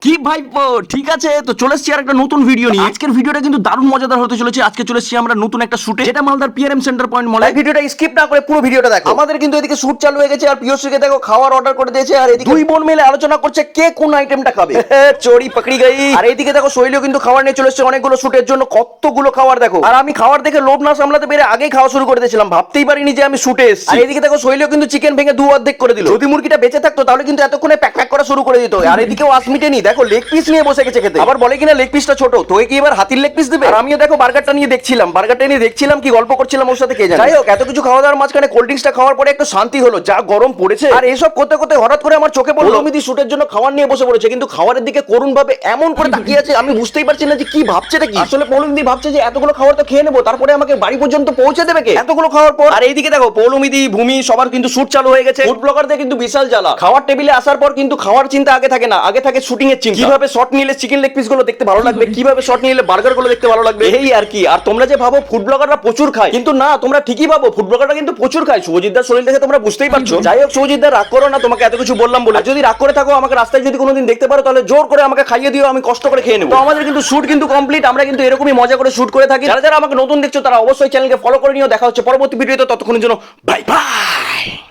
কি ভাইপো ঠিক আছে তো চলে এসেছি আর একটা নতুন ভিডিও নিয়ে। আজকের ভিডিওটা কিন্তু দারুণ মজাদার হতে চলেছে। আজকে চলে এসেছি আমরা নতুন একটা শুটে, যেটা মালদার পিআরএম সেন্টার পয়েন্ট মলে। ভিডিওটা স্কিপ না করে পুরো ভিডিওটা দেখো। আমাদের কিন্তু এদিকে শুট চালু হয়ে গেছে আর পিওসিকে দেখো খাওয়ার অর্ডার করে দিয়েছে, আর এদিকে দুই বোন মিলে আলোচনা করছে কে কোন আইটেমটা খাবে। চোরি পকড়ি গই। আর এইদিকে দেখো শৈলীও কিন্তু খাবার নিয়ে চলে এসেছে অনেকগুলো শুটের জন্য, কতগুলো খাবার দেখো। আর আমি খাবার দেখে লোভ না সামলাতে পেরে আগেই খাওয়া শুরু করে দিয়েছিলাম, ভাবতেই পারিনি যে আমি শুটে এসেছি। আর এইদিকে দেখো শৈলীও কিন্তু চিকেন ভেঙে দু অর্ধেক করে দিল। যদি মুরগিটা বেঁচে থাকতো তাহলে কিন্তু এতক্ষণে প্যাক প্যাক করা শুরু করে দিত। আর এদিকেও আস মিটেনি, দেখো লেগ পিস নিয়ে বসে গেছে খেতে। আবার বলে কিনা লেগ পিসটা ছোট, তোকে কি এবার হাতির লেগ পিস দিবে? আর আমিও দেখো বার্গারটা নিয়ে দেখছিলাম কি গল্প করছিলাম ওর সাথে কে জানে। যাই হোক, এত কিছু খাওয়া দাওয়ার মাঝখানে কোল্ড ড্রিঙ্কসটা খাওয়ার পরে একটু শান্তি হলো, যা গরম পড়েছে। আর এইসব করতে করতে হঠাৎ করে আমার চোখে পড়লো অমিতি শুটের জন্য খাবার নিয়ে বসে পড়েছে, কিন্তু খাবারের দিকে করুণ ভাবে এমন করে তাকিয়ে আছে, আমি বুঝতেই পারছি না যে কি ভাবছে নাকি। আসলে পৌলমিদি ভাবছে যে এতগুলো খাবার তো খেয়ে নেবো, তারপরে আমাকে বাড়ি পর্যন্ত পৌঁছে দেবে কে এতগুলো খাওয়ার পর। আর এইদিকে দেখো পৌলমিদি ভূমি সবার কিন্তু শুট চালু হয়ে গেছে। ফুড ব্লগারদের কিন্তু বিশাল জ্বালা, খাওয়ার টেবিলে আসার পর কিন্তু খাওয়ার চিন্তা আগে থাকে না, আগে থাকে শুটিং এর চিন্তা। কিভাবে শট নিলে চিকেন লেগ পিস গুলো দেখতে ভালো লাগবে, কিভাবে শট নিলে বার্গার গুলো দেখতে ভালো লাগবে, এই আর কি। আর তোমরা যে ভাবো ফুড ব্লগাররা প্রচুর খায়, কিন্তু না, তোমরা ঠিকই ভাবো ফুড ব্লগাররা কিন্তু প্রচুর খায়। শুভজিৎদার শরীর দেখে তোমরা বুঝতেই পারছো। যাই হোক শুভজিৎদার রাগ করো না, তোমাকে এত কিছু বললাম বলে। যদি রাগ করে থাকো, আমাকে রাস্তায় যদি কোনোদিন দেখতে পারো তাহলে জোর করে আমাকে খাইয়ে দিও, আমি কষ্ট করে খেয়ে নেবো। তো আমাদের কিন্তু শুট কিন্তু কমপ্লিট, আমরা কিন্তু এরকমই মজা করে শুট করে থাকি। যারা যারা আমাকে নতুন দেখছো তারা অবশ্যই চ্যানেলকে ফলো করে নিও। দেখা হচ্ছে পরবর্তী ভিডিওতে, ততক্ষণের জন্য বাই বাই।